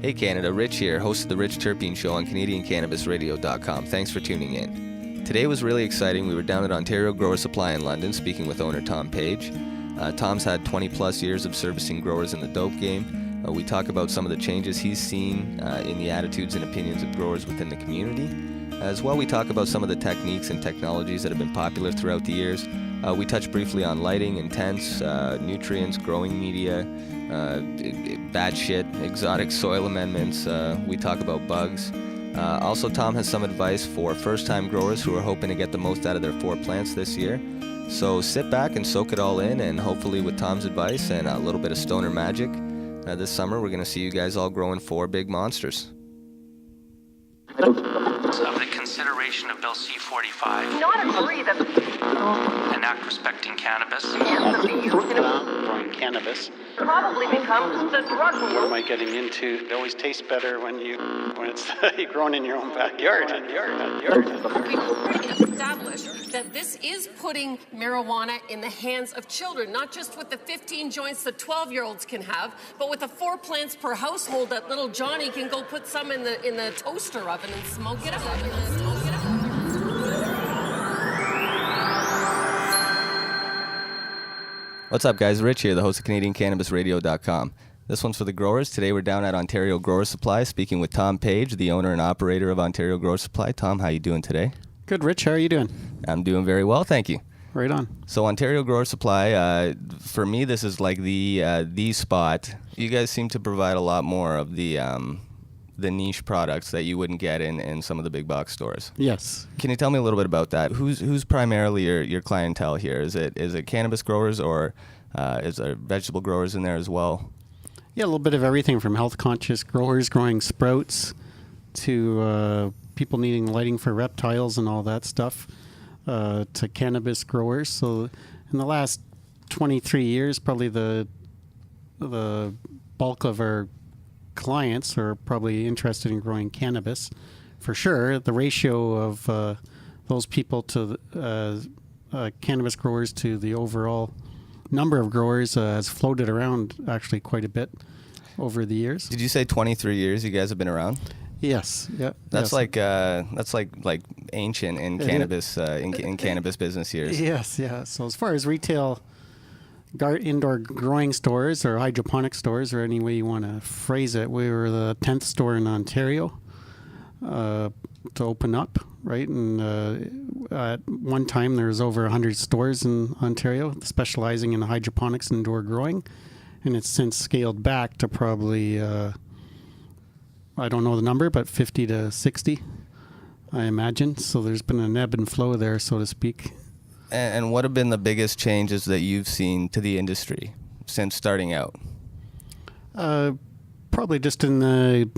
Hey Canada, Rich here, host of the Rich Terpene Show on CanadianCannabisRadio.com. Thanks for tuning in. Today was really exciting. We were down at Ontario Grower Supply in London speaking with owner Tom Page. Tom's had 20 plus years of servicing growers in the dope game. We talk about some of the changes he's seen in the attitudes and opinions of growers within the community. As well, we talk about some of the techniques and technologies that have been popular throughout the years. We touch briefly on lighting, intents, nutrients, growing media, bad shit, exotic soil amendments. We talk about bugs. Also, Tom has some advice for first-time growers who are hoping to get the most out of their 4 plants this year. So sit back and soak it all in, and hopefully with Tom's advice and a little bit of stoner magic, this summer we're going to see you guys all growing 4 big monsters. Of the consideration of Bill C-45. Not agree that An act respecting cannabis. Growing cannabis. probably becomes the drug What war. am I getting into? It always tastes better when it's grown in your own backyard. We've established that this is putting marijuana in the hands of children, not just with the 15 joints that 12-year-olds can have, but with the 4 plants per household that little Johnny can go put some in the toaster oven and smoke it up. What's up, guys? Rich here, the host of CanadianCannabisRadio.com. This one's for the growers. Today we're down at Ontario Grower Supply speaking with Tom Page, the owner and operator of Ontario Grower Supply. Tom, how you doing today? Good, Rich. How are you doing? I'm doing very well, thank you. Right on. So Ontario Grower Supply, for me, this is like the spot. You guys seem to provide a lot more of the niche products that you wouldn't get in some of the big box stores. Yes. Can you tell me a little bit about that? Who's primarily your clientele here? Is it cannabis growers, or is there vegetable growers in there as well? Yeah, a little bit of everything from health-conscious growers growing sprouts to people needing lighting for reptiles and all that stuff, to cannabis growers. So in the last 23 years, probably the bulk of our clients are probably interested in growing cannabis. For sure, the ratio of those people to cannabis growers to the overall number of growers has floated around actually quite a bit over the years. Did you say 23 years you guys have been around? Yes. Yeah. That's yes. like ancient in cannabis in cannabis business years. Yes. Yeah. So as far as retail indoor growing stores or hydroponic stores, or any way you want to phrase it, we were the 10th store in Ontario to open up, right? And at one time there was over 100 stores in Ontario specializing in hydroponics and indoor growing, and it's since scaled back to probably I don't know the number, but 50 to 60, I imagine. So there's been an ebb and flow there, so to speak. And what have been the biggest changes that you've seen to the industry since starting out? Probably just in the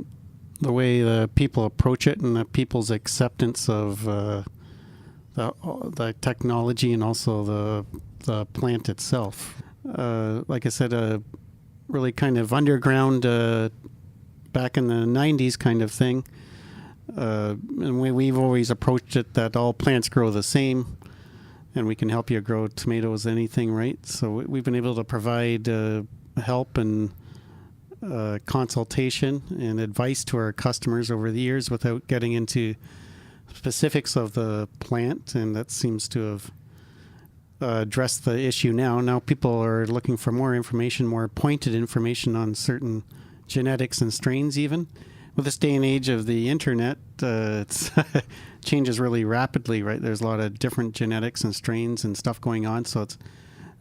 way the people approach it and the people's acceptance of the technology and also the plant itself. Like I said, really kind of underground back in the 90s kind of thing. And we've always approached it that all plants grow the same, and we can help you grow tomatoes, anything, right? So we've been able to provide help and consultation and advice to our customers over the years without getting into specifics of the plant, and that seems to have addressed the issue now. Now people are looking for more information, more pointed information on certain genetics and strains even. With this day and age of the internet, it's changes really rapidly, right? There's a lot of different genetics and strains and stuff going on. So it's,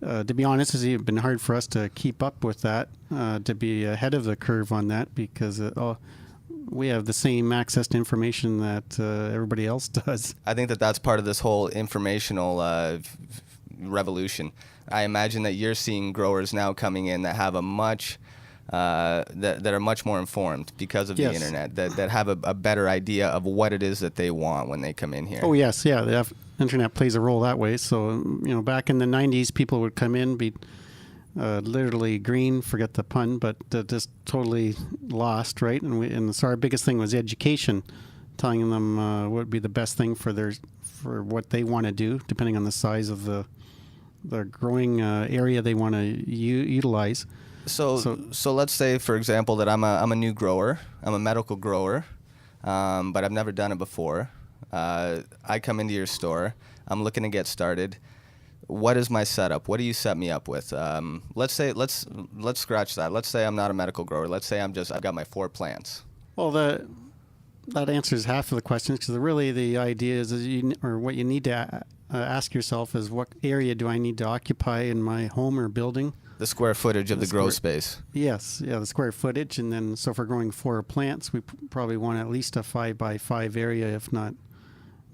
to be honest, it's been hard for us to keep up with that, to be ahead of the curve on that, because we have the same access to information that everybody else does. I think that's part of this whole informational revolution. I imagine that you're seeing growers now coming in that have a much that are much more informed because of the internet, that have a better idea of what it is that they want when they come in here. Oh, yes. Yeah. The internet plays a role that way. So, back in the 90s, people would come in, be literally green, forget the pun, but just totally lost, right? And so our biggest thing was education, telling them what would be the best thing for what they want to do, depending on the size of the growing area they want to utilize. So let's say, for example, that I'm a new grower. I'm a medical grower, but I've never done it before. I come into your store. I'm looking to get started. What is my setup? What do you set me up with? Let's scratch that. Let's say I'm not a medical grower. Let's say I've got my 4 plants. Well, that answers half of the questions, because really the idea is what you need to ask yourself is, what area do I need to occupy in my home or building? The square footage of the grow space. Yes, the square footage. And then, so if we're growing 4 plants, we probably want at least a 5 by 5 area, if not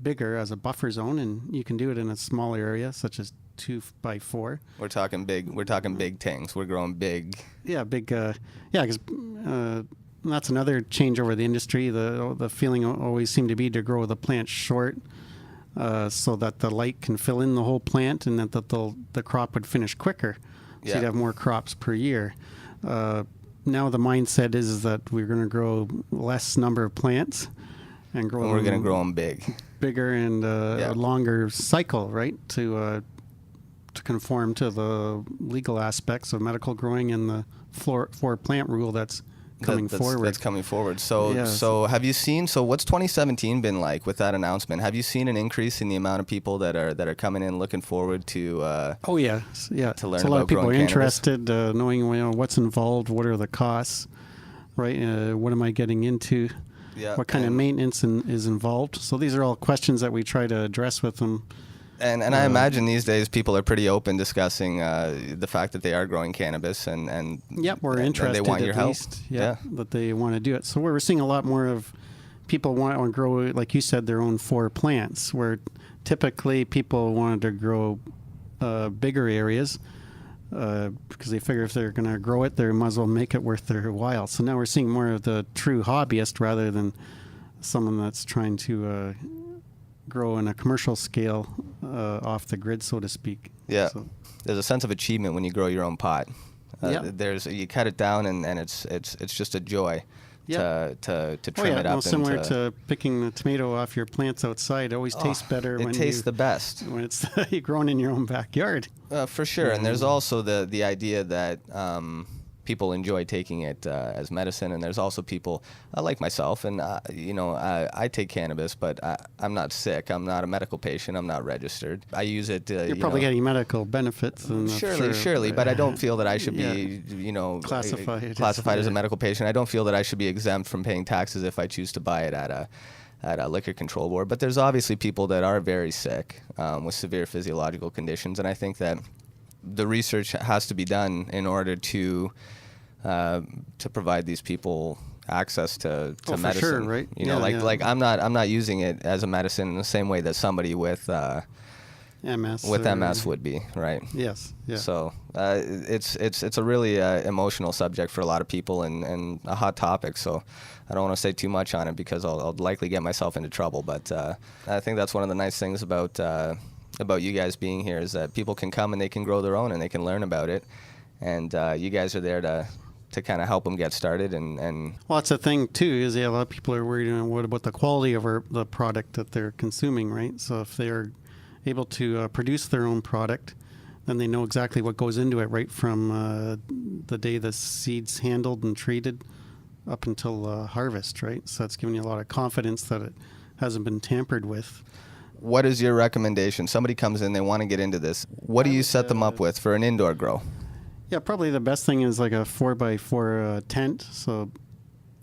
bigger, as a buffer zone. And you can do it in a smaller area, such as 2 by 4. We're talking big tanks. We're growing big. Yeah, big. Because that's another change over the industry. The feeling always seemed to be to grow the plant short, so that the light can fill in the whole plant, and that the crop would finish quicker. So you'd have more crops per year. Now the mindset is that we're going to grow less number of plants and we're going to grow them bigger and a longer cycle, right? To conform to the legal aspects of medical growing and the 4 plant rule that's coming forward. So have you seen? So what's 2017 been like with that announcement? Have you seen an increase in the amount of people that are coming in looking forward to? To learn so a lot about of people growing are cannabis? interested, knowing what's involved, what are the costs, right? What am I getting into? Yeah, what kind of maintenance is involved? So these are all questions that we try to address with them. And I imagine these days people are pretty open discussing the fact that they are growing cannabis and we're interested, they want your help. That they want to do it. So we're seeing a lot more of people want to grow, like you said, their own 4 plants, where typically people wanted to grow bigger areas because they figure if they're going to grow it, they might as well make it worth their while. So now we're seeing more of the true hobbyist rather than someone that's trying to grow in a commercial scale off the grid, so to speak. Yeah, so. There's a sense of achievement when you grow your own pot. You cut it down and it's just a joy to trim it up. Similar to picking the tomato off your plants outside. It always tastes better. It tastes the best when it's grown in your own backyard. For sure. And there's also the idea that people enjoy taking it as medicine, and there's also people like myself, and I take cannabis, but I'm not sick. I'm not a medical patient. I'm not registered. I use it. You're probably getting medical benefits. Surely, but I don't feel that I should be, classified as a medical patient. I don't feel that I should be exempt from paying taxes if I choose to buy it at a liquor control board. But there's obviously people that are very sick with severe physiological conditions, and I think that the research has to be done in order to provide these people access to medicine. For sure, right? Like I'm not using it as a medicine in the same way that somebody with MS would be, right? Yes. Yeah. So it's a really emotional subject for a lot of people and a hot topic. So I don't want to say too much on it because I'll likely get myself into trouble. But I think that's one of the nice things about you guys being here is that people can come and they can grow their own and they can learn about it, and you guys are there to kind of help them get started. And well, that's the thing too, is a lot of people are worried what about the quality of the product that they're consuming, right? So if they're able to produce their own product, then they know exactly what goes into it, right from the day the seed's handled and treated up until harvest, right? So that's giving you a lot of confidence that it hasn't been tampered with. What is your recommendation? Somebody comes in, they want to get into this. What do you set them up with for an indoor grow? Yeah, probably the best thing is like a 4x4 tent. So,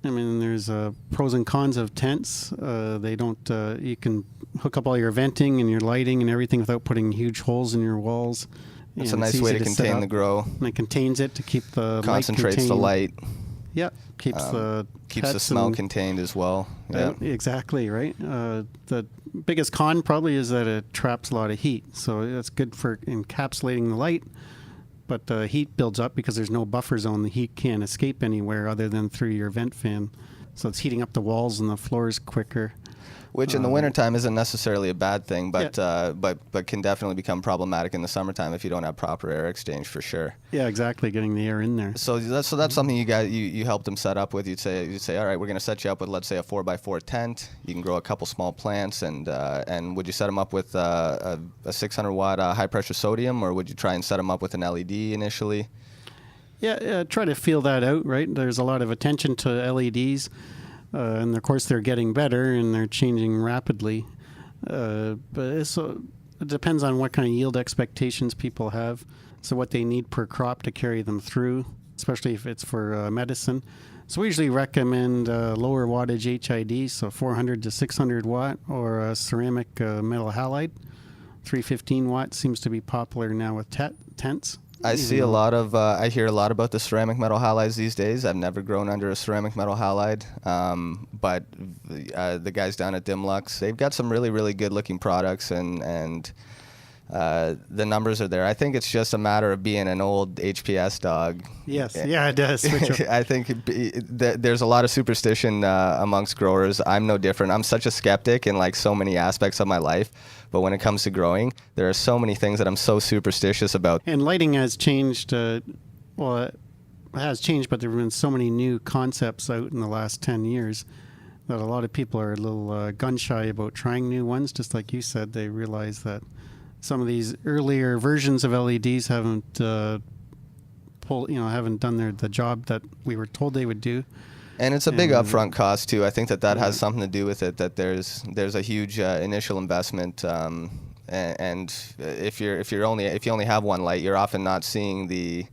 I mean, there's pros and cons of tents. They don't. You can hook up all your venting and your lighting and everything without putting huge holes in your walls. It's a nice way to contain the grow. And it contains it to keep the concentrates the light. Yeah, keeps the smell contained as well. Yeah, exactly right. The biggest con probably is that it traps a lot of heat. So it's good for encapsulating the light. But the heat builds up because there's no buffer zone. The heat can't escape anywhere other than through your vent fan. So it's heating up the walls and the floors quicker. Which in the wintertime isn't necessarily a bad thing, but can definitely become problematic in the summertime if you don't have proper air exchange, for sure. Yeah, exactly, getting the air in there. So that's something you helped them set up with. You'd say, all right, we're going to set you up with, let's say, a 4x4 tent. You can grow a couple small plants, and would you set them up with a 600 watt high pressure sodium, or would you try and set them up with an LED initially? Try to feel that out, right? There's a lot of attention to LEDs, and of course they're getting better and they're changing rapidly. But it depends on what kind of yield expectations people have, so what they need per crop to carry them through, especially if it's for medicine. So we usually recommend lower wattage HID, so 400 to 600 watt, or ceramic metal halide. 315 watt seems to be popular now with tents. I see a lot of, I hear a lot about the ceramic metal halides these days. I've never grown under a ceramic metal halide, but the guys down at Dimlux, they've got some really, really good looking products, and the numbers are there. I think it's just a matter of being an old HPS dog. Yes, yeah, it does. I think there's a lot of superstition amongst growers. I'm no different. I'm such a skeptic in like so many aspects of my life. But when it comes to growing, there are so many things that I'm so superstitious about. And lighting has changed. It has changed, but there have been so many new concepts out in the last 10 years that a lot of people are a little gun-shy about trying new ones. Just like you said, they realize that some of these earlier versions of LEDs haven't done the job that we were told they would do. And it's a big upfront cost too. I think that has something to do with it. That there's a huge initial investment, and if you only have one light, you're often not seeing the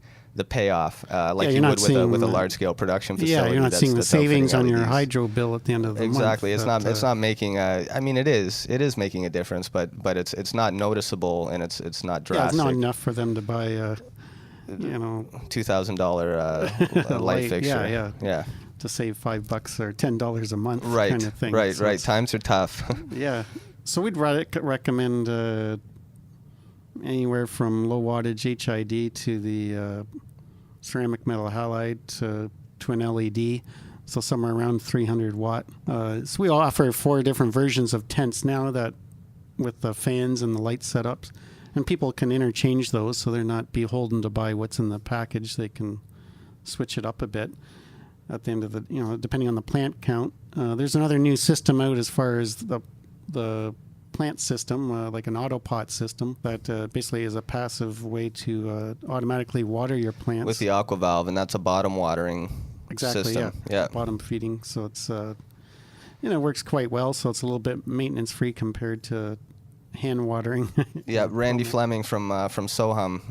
payoff like you would with a large scale production facility. Yeah, you're not seeing the savings on your hydro bill at the end of the month. Exactly. It's not making I mean, it is making a difference, but it's not noticeable, and it's not drastic. Yeah, it's not enough for them to buy $2,000 light fixture. Yeah. To save $5 or $10 a month, right, kind of thing. Right. Times are tough. Yeah, so we'd recommend anywhere from low wattage HID to the ceramic metal halide to an LED, so somewhere around 300 watt. So we offer 4 different versions of tents now, that with the fans and the light setups, and people can interchange those, so they're not beholden to buy what's in the package. They can switch it up a bit at the end of the, depending on the plant count. There's another new system out as far as the plant system, like an Autopot system, that basically is a passive way to automatically water your plants. With the aqua valve, and that's a bottom watering system. Yeah. Bottom feeding. So it's, works quite well. So it's a little bit maintenance free compared to hand watering. Yeah, Randy Fleming from Soham,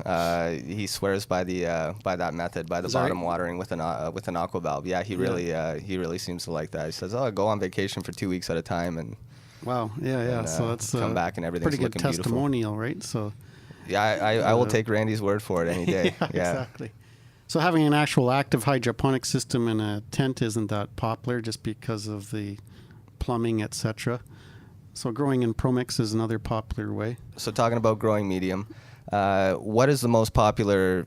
he swears by that method, by the bottom watering with an aqua valve. Yeah, he really seems to like that. He says, "Oh, I go on vacation for 2 weeks at a time and." Wow. Yeah. And, so that's come back and everything's pretty good looking testimonial, beautiful. Right? So. Yeah, I will take Randy's word for it any day. Yeah, exactly. So having an actual active hydroponic system in a tent isn't that popular, just because of the plumbing, etc. So growing in Promix is another popular way. So talking about growing medium, what is the most popular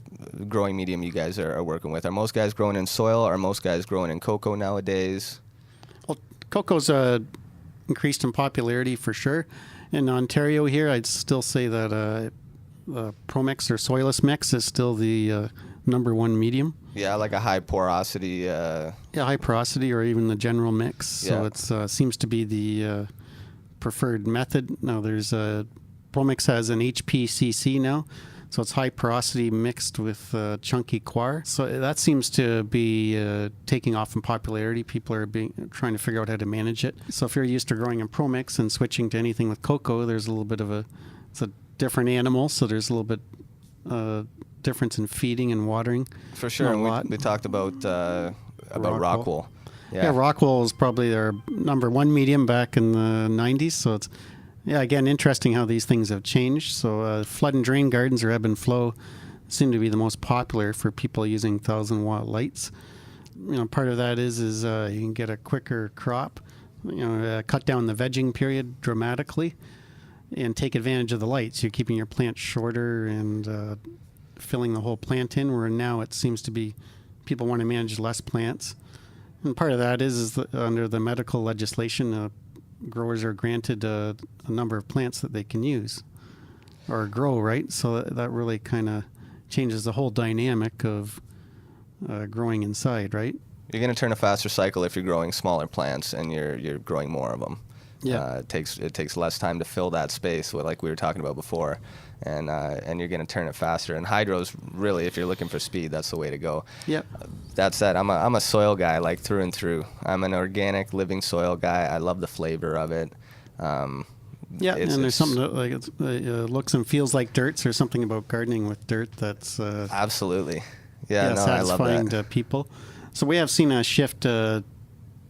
growing medium you guys are working with? Are most guys growing in soil? Are most guys growing in cocoa nowadays? Well, cocoa's increased in popularity for sure. In Ontario here, I'd still say that Promix or soilless mix is still the number one medium. Yeah, like a high porosity. High porosity, or even the general mix. So it's seems to be the preferred method. Now there's Promix has an HPCC now, so it's high porosity mixed with chunky coir. So that seems to be taking off in popularity. People are trying to figure out how to manage it. So if you're used to growing in Promix and switching to anything with cocoa, there's a little bit of it's a different animal, so there's a little bit difference in feeding and watering. For sure. And we talked about Rockwool. Yeah, Rockwool is probably their number one medium back in the 90s. So it's, again, interesting how these things have changed. So flood and drain gardens, or ebb and flow, seem to be the most popular for people using 1,000-watt lights. Part of that is you can get a quicker crop, cut down the vegging period dramatically, and take advantage of the lights. You're keeping your plant shorter and filling the whole plant in, where now it seems to be people want to manage less plants. And part of that is that under the medical legislation, growers are granted a number of plants that they can use or grow, right? So that really kind of changes the whole dynamic of growing inside, right? You're going to turn a faster cycle if you're growing smaller plants and you're growing more of them. Yeah. It takes less time to fill that space, like we were talking about before, and you're going to turn it faster. And hydro's really, if you're looking for speed, that's the way to go. Yeah. That said, I'm a soil guy, like through and through. I'm an organic living soil guy. I love the flavor of it. Yeah, and there's something that, like it looks and feels like dirt. So there's something about gardening with dirt that's absolutely, yeah, no, I love satisfying that. to people. So we have seen a shift to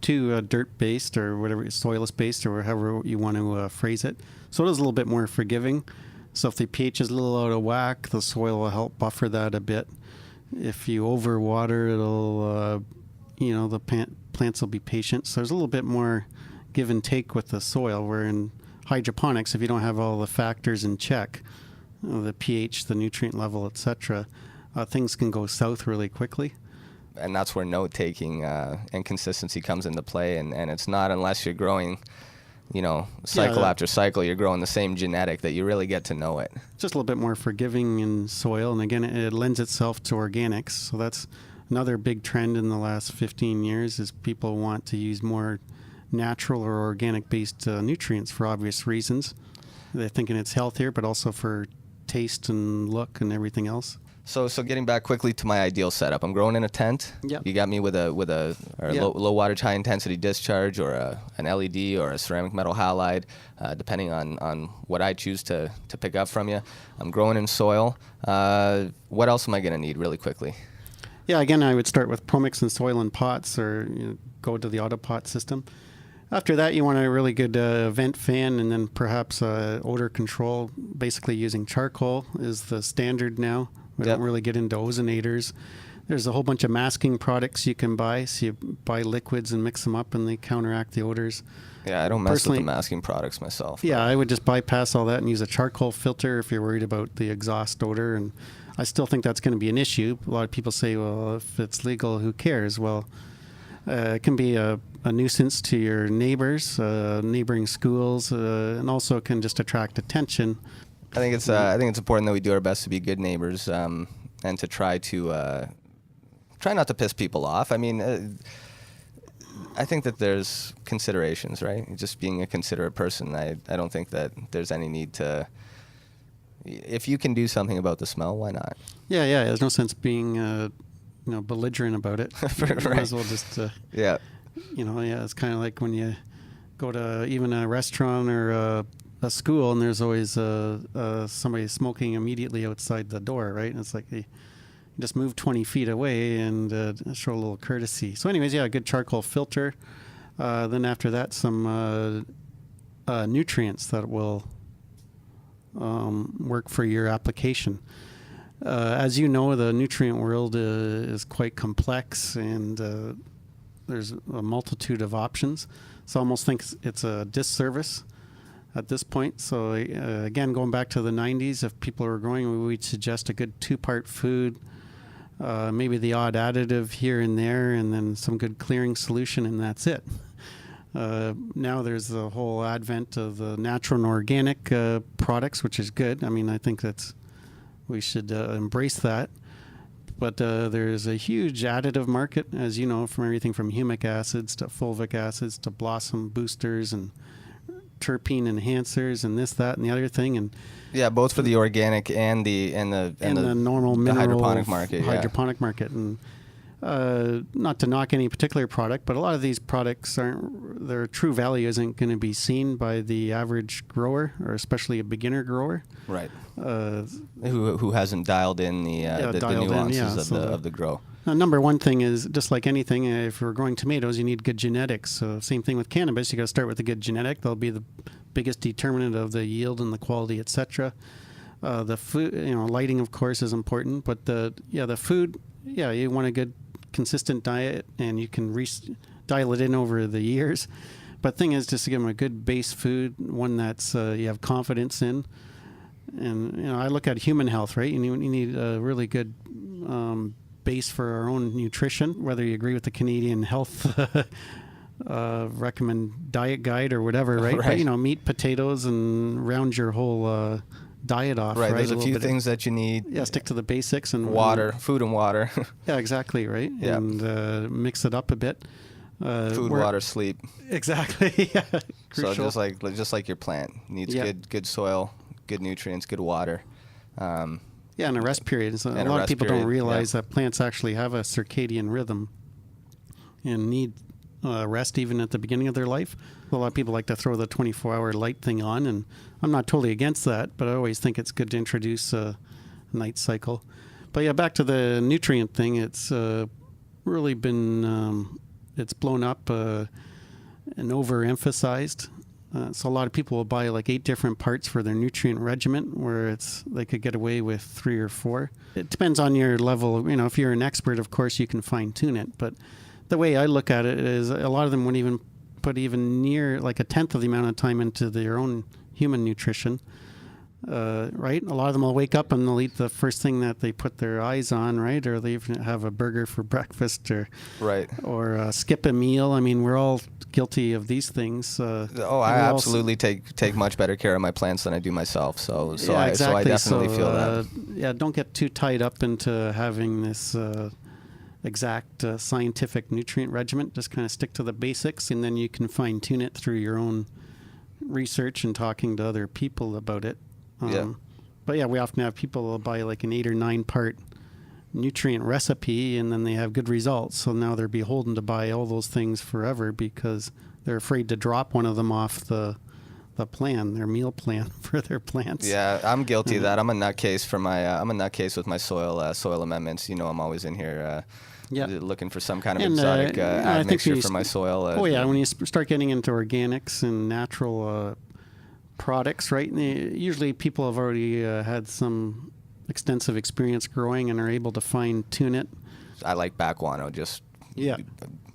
dirt-based or whatever, soil-based or however you want to phrase it. So it is a little bit more forgiving. So if the pH is a little out of whack, the soil will help buffer that a bit. If you overwater, it'll, the plants will be patient. So there's a little bit more give and take with the soil, where in hydroponics, if you don't have all the factors in check, the pH, the nutrient level, etc., things can go south really quickly. And that's where note-taking and consistency comes into play. And it's not unless you're growing, cycle after cycle, you're growing the same genetic that you really get to know it. Just a little bit more forgiving in soil. And again, it lends itself to organics. So that's another big trend in the last 15 years is people want to use more natural or organic-based nutrients for obvious reasons. They're thinking it's healthier, but also for taste and look and everything else. So getting back quickly to my ideal setup, I'm growing in a tent. Yep. You got me with a low wattage, high intensity discharge, or an LED or a ceramic metal halide, depending on what I choose to pick up from you. I'm growing in soil. What else am I going to need really quickly? Yeah, again, I would start with Promix and soil in pots, or go to the Autopot system. After that, you want a really good vent fan, and then perhaps odor control. Basically using charcoal is the standard now. We don't really get into ozonators. There's a whole bunch of masking products you can buy. So you buy liquids and mix them up, and they counteract the odors. Yeah, I don't mess with the masking products myself. Yeah, I would just bypass all that and use a charcoal filter if you're worried about the exhaust odor. And I still think that's going to be an issue. A lot of people say, well, if it's legal, who cares? Well, it can be a nuisance to your neighbors, neighboring schools, and also can just attract attention. I think it's important that we do our best to be good neighbors, and to try not to piss people off. I mean, I think that there's considerations, right? Just being a considerate person. I don't think that there's any need to. If you can do something about the smell, why not? Yeah. There's no sense being belligerent about it. Right. Might as well just it's kind of like when you go to even a restaurant or a school, and there's always somebody smoking immediately outside the door, right? And it's like you just move 20 feet away and show a little courtesy. So anyways, a good charcoal filter. Then after that, some nutrients that will work for your application. As you know, the nutrient world is quite complex, and there's a multitude of options. So I almost think it's a disservice at this point. So again, going back to the 90s, if people are growing, we'd suggest a good 2-part food, maybe the odd additive here and there, and then some good clearing solution, and that's it. Now there's the whole advent of the natural and organic products, which is good. I mean, I think we should embrace that. But there's a huge additive market, as you know, from everything from humic acids to fulvic acids to blossom boosters and terpene enhancers and this, that, and the other thing. And both for the organic and the normal the mineral hydroponic market. Hydroponic market. And not to knock any particular product, but a lot of these products their true value isn't going to be seen by the average grower, or especially a beginner grower. Right. Who hasn't dialed in the nuances of the grow. Number one thing is, just like anything, if you're growing tomatoes, you need good genetics. So same thing with cannabis. You got to start with a good genetic. They'll be the biggest determinant of the yield and the quality, etc. The food, lighting, of course, is important. But the food, you want a good consistent diet, and you can dial it in over the years. But the thing is, just to give them a good base food, one that's you have confidence in. And I look at human health, right? You need a really good base for our own nutrition, whether you agree with the Canadian Health recommend diet guide or whatever, right? Right. But meat, potatoes, and round your whole diet off. Right. There's a a few things that you need. Yeah, stick to the basics and water, food and water. Yeah, exactly, right. Yeah. And mix it up a bit. Food, water, sleep. Exactly. Yeah. So Crucial. just like your plant needs Yeah. good soil, good nutrients, good water. Yeah, and a rest period. So a And a lot of rest people don't period, realize yeah. that plants actually have a circadian rhythm and need rest even at the beginning of their life. A lot of people like to throw the 24-hour light thing on, and I'm not totally against that, but I always think it's good to introduce a night cycle. But yeah, back to the nutrient thing. It's really been it's blown up and overemphasized. So a lot of people will buy like 8 different parts for their nutrient regimen, where they could get away with 3 or 4. It depends on your level. If you're an expert, of course, you can fine tune it. But the way I look at it is a lot of them wouldn't even put even near like a tenth of the amount of time into their own human nutrition. Right? A lot of them will wake up and they'll eat the first thing that they put their eyes on, right? Or they even have a burger for breakfast, or skip a meal. I mean, we're all guilty of these things. I absolutely take much better care of my plants than I do myself. So yeah, exactly. I definitely feel that. Don't get too tied up into having this exact scientific nutrient regimen. Just kind of stick to the basics, and then you can fine tune it through your own research and talking to other people about it. But yeah, we often have people buy like an 8 or 9 part nutrient recipe, and then they have good results. So now they're beholden to buy all those things forever because they're afraid to drop one of them off the plan, their meal plan for their plants. Yeah, I'm guilty of that. I'm a nutcase for I'm a nutcase with my soil amendments. I'm always in here looking for some kind of exotic admixture for my soil. When you start getting into organics and natural products, right? Usually people have already had some extensive experience growing and are able to fine tune it. I like back guano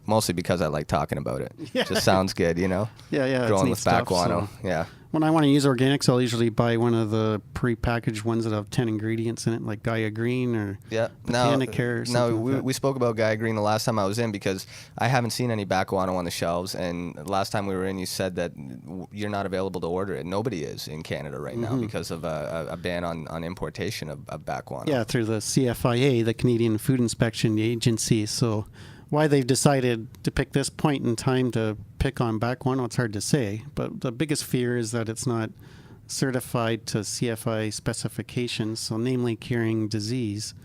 mostly because I like talking about it. Yeah. Just sounds good, Yeah, growing with back guano. So yeah. When I want to use organics, I'll usually buy one of the pre-packaged ones that have 10 ingredients in it, like Gaia Green or Botanicare or something like that. We spoke about Gaia Green the last time I was in because I haven't seen any back guano on the shelves. And last time we were in, you said that you're not available to order it. Nobody is in Canada right now because of a ban on importation of back guano. Yeah, through the CFIA, the Canadian Food Inspection Agency. So why they've decided to pick this point in time to pick on back guano, it's hard to say. But the biggest fear is that it's not certified to CFI specifications, so namely curing disease.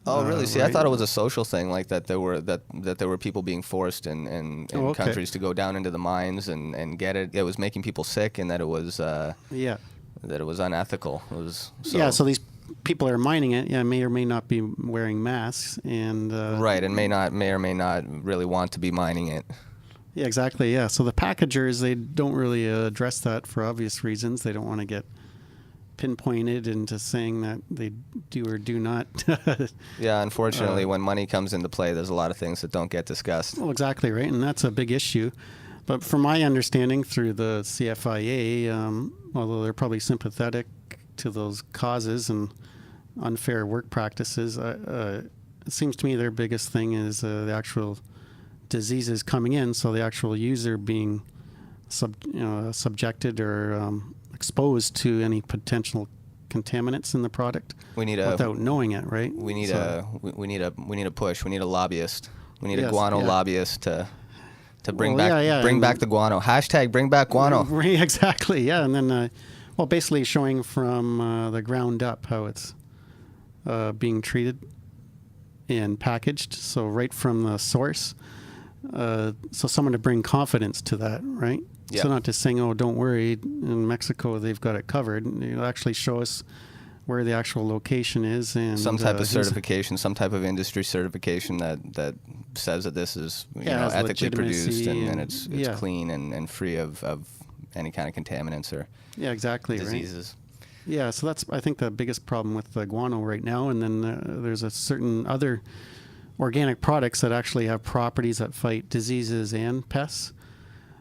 Oh, really? See, right? I thought it was a social thing, like that there were people being forced in countries to go down into the mines and get it. It was making people sick, and that it was that it was unethical. It was so these people are mining it, may or may not be wearing masks, and right, and may or may not really want to be mining it. Yeah, exactly. Yeah, so the packagers, they don't really address that for obvious reasons. They don't want to get pinpointed into saying that they do or do not. Yeah, unfortunately, when money comes into play, there's a lot of things that don't get discussed. Well, exactly right, and that's a big issue. But from my understanding through the CFIA, although they're probably sympathetic to those causes and unfair work practices, it seems to me their biggest thing is the actual diseases coming in, so the actual user being subjected or exposed to any potential contaminants in the product without knowing it, right? We need a push. We need a lobbyist. We need a guano lobbyist to bring back the guano. Hashtag bring back guano. Exactly. Yeah, and then basically showing from the ground up how it's being treated and packaged. So right from the source. So someone to bring confidence to that, right? Yep. So not just saying, "Oh, don't worry, in Mexico they've got it covered." It'll actually show us where the actual location is and some type of certification, some type of industry certification that says that this is ethically produced and it's clean and free of any kind of contaminants or diseases. Right? Yeah, so that's I think the biggest problem with the guano right now. And then there's a certain other organic products that actually have properties that fight diseases and pests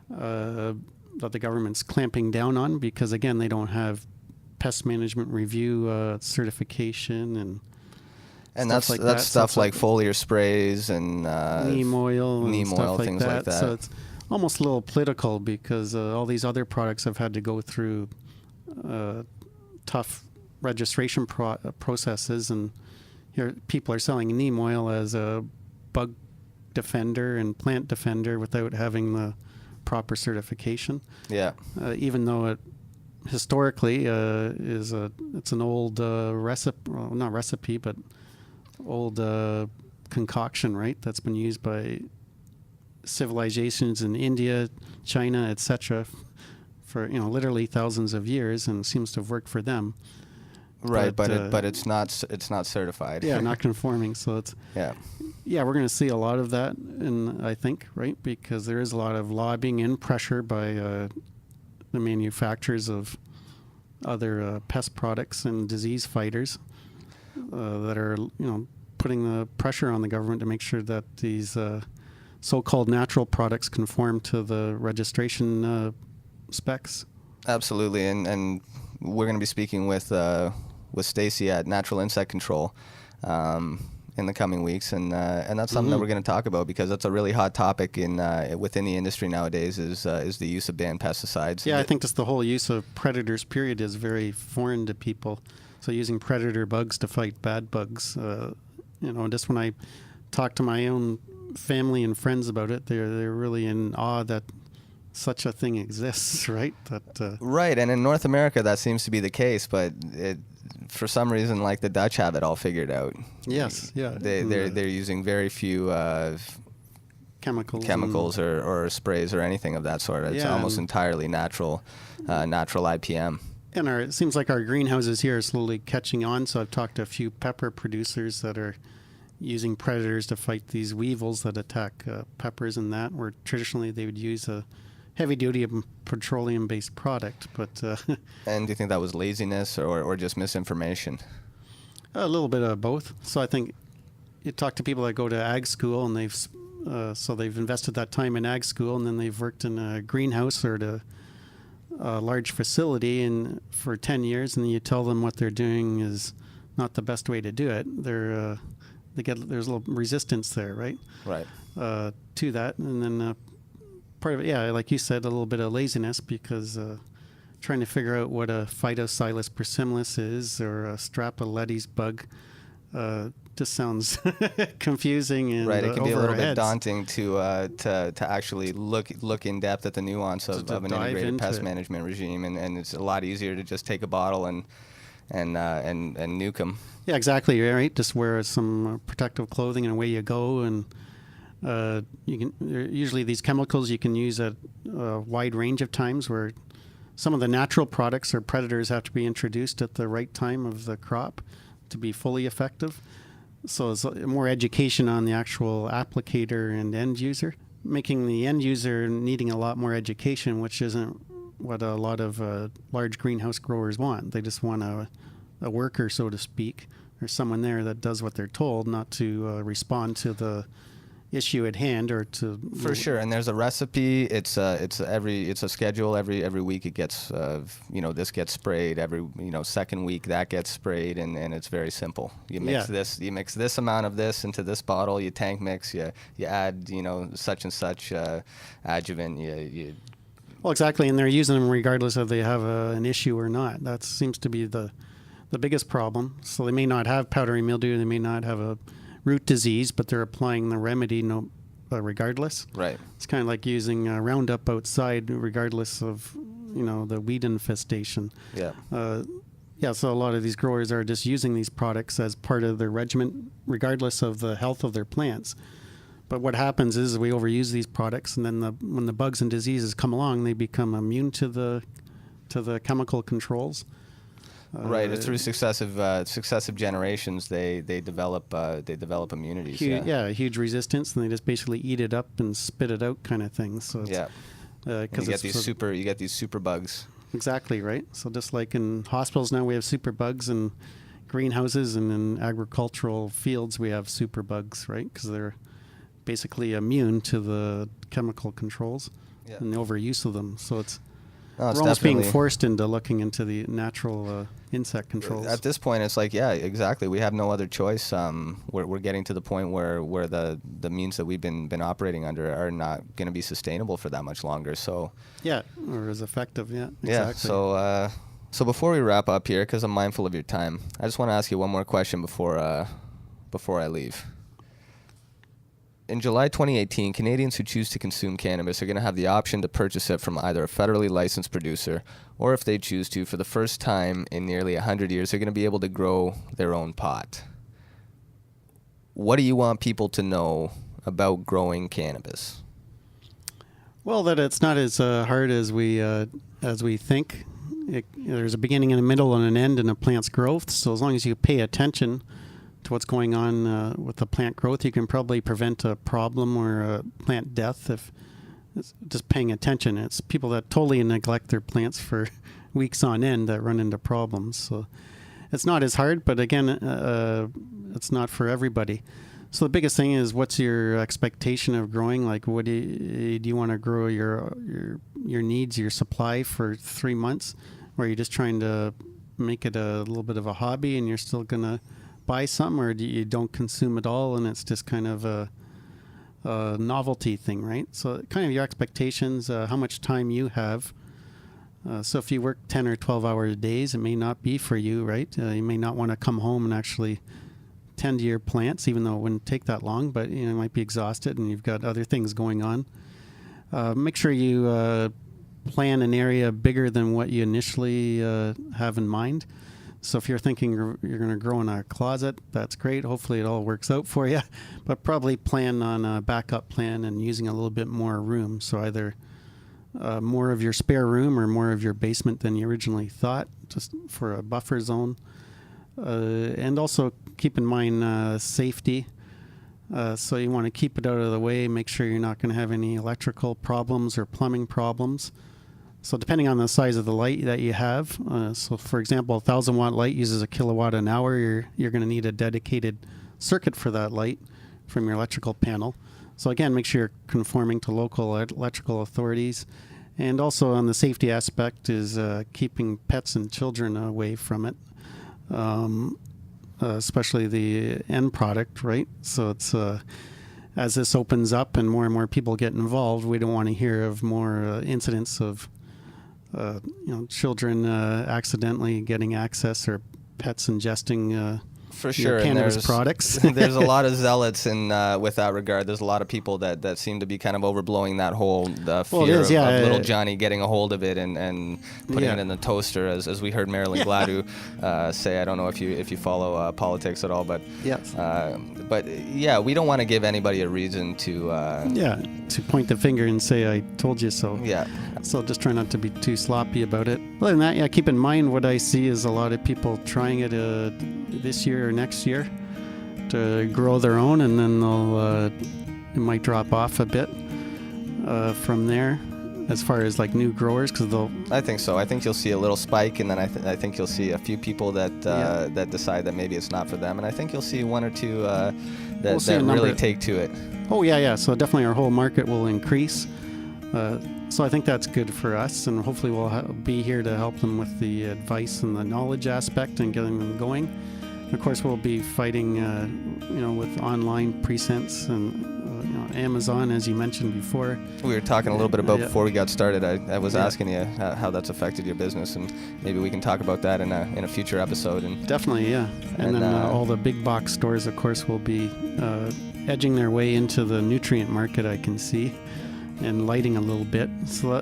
that the government's clamping down on because, again, they don't have pest management review certification and that's stuff like foliar sprays and neem oil things like that. So it's almost a little political because all these other products have had to go through tough registration processes, and here people are selling neem oil as a bug defender and plant defender without having the proper certification. Yeah. Even though it historically it's an old recipe, well, not recipe, but old concoction, right? That's been used by civilizations in India, China, etc. for literally thousands of years, and seems to have worked for them. Right, but it's not certified. Yeah, not conforming. So it's we're going to see a lot of that, and I think because there is a lot of lobbying and pressure by the manufacturers of other pest products and disease fighters that are putting the pressure on the government to make sure that these so-called natural products conform to the registration specs. Absolutely, and we're going to be speaking with Stacy at Natural Insect Control in the coming weeks, and that's something that we're going to talk about because that's a really hot topic within the industry nowadays. Is the use of banned pesticides? Yeah, I think just the whole use of predators period is very foreign to people. So using predator bugs to fight bad bugs, just when I talk to my own family and friends about it, they're really in awe that such a thing exists, right? Right, and in North America that seems to be the case, but for some reason, like the Dutch have it all figured out. Yes, yeah. They're using very few chemicals or sprays or anything of that sort. It's almost entirely natural IPM. And it seems like our greenhouses here are slowly catching on. So I've talked to a few pepper producers that are using predators to fight these weevils that attack peppers and that, where traditionally they would use a heavy-duty petroleum-based product. But and do you think that was laziness or just misinformation? A little bit of both. So I think you talk to people that go to ag school, and they've invested that time in ag school, and then they've worked in a greenhouse or a large facility and for 10 years, and then you tell them what they're doing is not the best way to do it. There's a little resistance there, right? Right. To that, and then part of it, like you said, a little bit of laziness because trying to figure out what a Phytocylus persimilis is or a Strapoletes bug just sounds confusing and right. It can be a little bit heads. daunting to actually look in depth at the nuance of an integrated pest management regime, and it's a lot easier to just take a bottle and nuke them. Yeah, exactly. Right. Just wear some protective clothing and away you go. And usually these chemicals you can use at a wide range of times, where some of the natural products or predators have to be introduced at the right time of the crop to be fully effective. So it's more education on the actual applicator and end user, making the end user needing a lot more education, which isn't what a lot of large greenhouse growers want. They just want a worker, so to speak, or someone there that does what they're told, not to respond to the issue at hand or to. For sure, and there's a recipe. It's a schedule. Every week it gets this gets sprayed. Every second week that gets sprayed, and it's very simple. You mix this amount of this into this bottle. You tank mix. You add such and such adjuvant. You Well, exactly, and they're using them regardless of they have an issue or not. That seems to be the biggest problem. So they may not have powdery mildew, they may not have a root disease, but they're applying the remedy regardless. Right. It's kind of like using Roundup outside regardless of the weed infestation. Yeah. So a lot of these growers are just using these products as part of their regimen regardless of the health of their plants. But what happens is we overuse these products, and then when the bugs and diseases come along, they become immune to the chemical controls. Right. Through successive generations, they develop immunities. Huge resistance, and they just basically eat it up and spit it out, kind of thing. So you get these super bugs. Exactly right. So just like in hospitals now, we have super bugs, and greenhouses and in agricultural fields we have super bugs, right? Because they're basically immune to the chemical controls and the overuse of them. So we're almost being forced into looking into the natural insect controls. At this point, it's like, exactly. We have no other choice. We're getting to the point where the means that we've been operating under are not going to be sustainable for that much longer. So or as effective. Exactly. Yeah. So before we wrap up here, because I'm mindful of your time, I just want to ask you one more question before I leave. In July 2018, Canadians who choose to consume cannabis are going to have the option to purchase it from either a federally licensed producer, or if they choose to, for the first time in nearly 100 years, they're going to be able to grow their own pot. What do you want people to know about growing cannabis? Well, that it's not as hard as we think. There's a beginning and a middle and an end in a plant's growth. So as long as you pay attention to what's going on with the plant growth, you can probably prevent a problem or a plant death if it's just paying attention. It's people that totally neglect their plants for weeks on end that run into problems. So it's not as hard, but again, it's not for everybody. So the biggest thing is, what's your expectation of growing? Like, what do you want to grow your needs, your supply for 3 months, or are you just trying to make it a little bit of a hobby and you're still gonna buy something, or do you don't consume it all and it's just kind of a novelty thing, right? So kind of your expectations, how much time you have. So if you work 10 or 12 hour days, it may not be for you, right? You may not want to come home and actually tend to your plants, even though it wouldn't take that long, but you might be exhausted and you've got other things going on. Make sure you plan an area bigger than what you initially have in mind. So if you're thinking you're going to grow in a closet, that's great. Hopefully it all works out for you, but probably plan on a backup plan and using a little bit more room. So either more of your spare room or more of your basement than you originally thought, just for a buffer zone. And also keep in mind safety. So you want to keep it out of the way, make sure you're not going to have any electrical problems or plumbing problems. So depending on the size of the light that you have, so for example, a 1,000 watt light uses a kilowatt an hour. You're going to need a dedicated circuit for that light from your electrical panel. So again, make sure you're conforming to local electrical authorities. And also on the safety aspect is keeping pets and children away from it. Especially the end product, right? So it's as this opens up and more people get involved, we don't want to hear of more incidents of children accidentally getting access or pets ingesting for sure cannabis products. There's a lot of zealots in with that regard. There's a lot of people that seem to be kind of overblowing that whole fear of little Johnny getting a hold of it and putting it in the toaster, as we heard Marilyn Gladu say. I don't know if you follow politics at all, but yes. But yeah, we don't want to give anybody a reason to point the finger and say I told you so. Yeah. So just try not to be too sloppy about it. Other than that, keep in mind what I see is a lot of people trying it this year or next year to grow their own, and then it might drop off a bit from there as far as like new growers, because I think so. I think you'll see a little spike, and then I think you'll see a few people that decide that maybe it's not for them, and I think you'll see one or two that really take to it. Oh yeah. So definitely our whole market will increase. So I think that's good for us, and hopefully we'll be here to help them with the advice and the knowledge aspect and getting them going. Of course, we'll be fighting, with online presents and Amazon, as you mentioned before. We were talking a little bit about before we got started. I was asking you how that's affected your business, and maybe we can talk about that in a future episode. And definitely, yeah. And then all the big box stores, of course, will be edging their way into the nutrient market, I can see, and lighting a little bit. So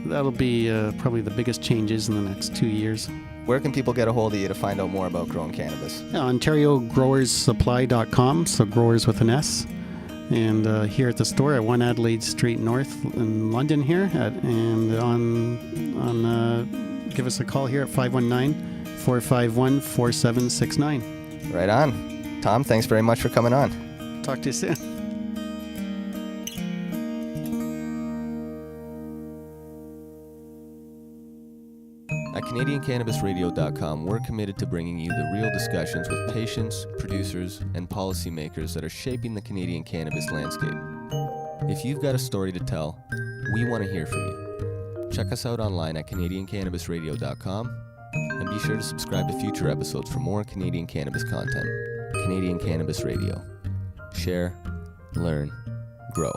that'll be probably the biggest changes in the next 2 years. Where can people get a hold of you to find out more about growing cannabis? OntarioGrowersSupply.com, so growers with an S. And here at the store at 1 Adelaide Street North in London here. Give us a call here at 519-451-4769. Right on. Tom, thanks very much for coming on. Talk to you soon. At CanadianCannabisRadio.com, we're committed to bringing you the real discussions with patients, producers, and policymakers that are shaping the Canadian cannabis landscape. If you've got a story to tell, we want to hear from you. Check us out online at CanadianCannabisRadio.com, and be sure to subscribe to future episodes for more Canadian cannabis content. Canadian Cannabis Radio. Share, learn, grow.